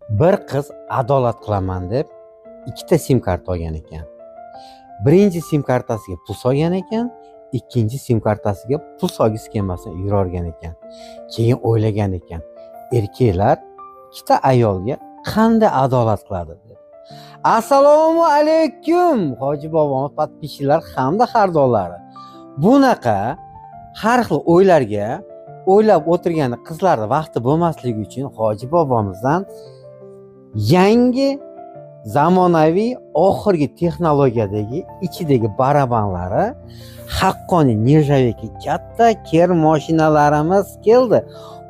Bir qiz adolat qilaman deb ikkita sim karta olgan ekan. Birinchi sim kartasiga pul solgan ekan, ikkinchi sim kartasiga pul solgisi kelmasdan yurargan ekan. Keyin o'ylagan ekan, erkaklar ikkita ayolga qanday adolat qiladi deb. Assalomu alaykum, hoji bobomiz, podpischilar hamda xaridorlari. Bunaqa har xil o'ylarga o'ylab o'tirgan qizlarning vaqti bo'lmasligi uchun hoji bobomizdan yangi zamonaviy oxirgi texnologiyadagi ichidagi barabanlari, haqqoniy nirjaviki katta kir mashinalarimiz keldi.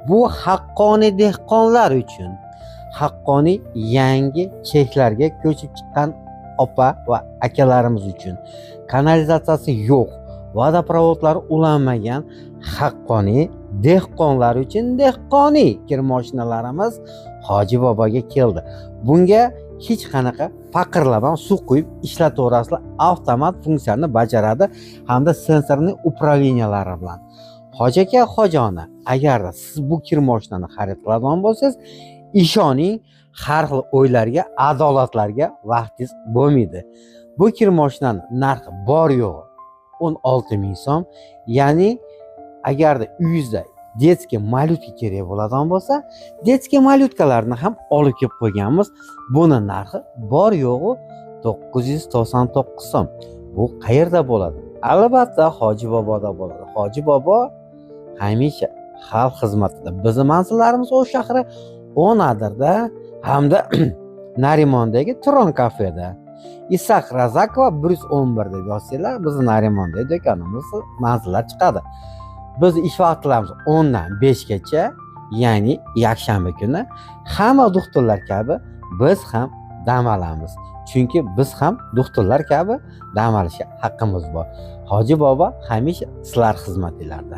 Bu haqqoniy dehqonlar uchun, haqqoniy yangi cheklarga ko'chib chiqqan opa va akalarimiz uchun, kanalizatsiyasi yo'q, vodoprovodlari ulanmagan haqqoniy dehqonlar uchun dehqoniy kir mashinalarimiz hoji boboga keldi. Bunga hech qanaqa faqirlaban suv quyib ishlataverasizlar, avtomat funksiyani bajaradi hamda sensorli upravleniyalari bilan. Hoji aka, hoji ona, agarda siz bu kir mashinani xarid qiladigan bo'lsangiz, ishoning, har xil o'ylarga, adolatlarga vaqtingiz bo'lmaydi. Bu kir mashinani narxi bor yo'g'i 16 ming so'm, ya'ni agarda uyingizda detskiy malyutka kerak bo'ladigan bo'lsa, detskiy malyutkalarni ham olib kelib qo'yganmiz. Buni narxi bor yo'g'i 999 so'm. Bu qayerda bo'ladi? Albatta hoji boboda bo'ladi. Hoji bobo hamisha xalq xizmatida. Bizning manzillarimiz o'sha shahri Onadirda hamda Narimondagi Turon kafeda. Isaq Razakova 111 deb yozsanglar, bizning Narimondagi do'konimiz manzillar chiqadi. Biz ish vaqtlarimiz 10 dan 5 gacha, ya'ni yakshanba kuni hamma doktorlar kabi biz ham dam olamiz. Chunki biz ham doktorlar kabi dam olishga haqqimiz bor. Hoji bobo hamisha sizlar xizmatinglarda.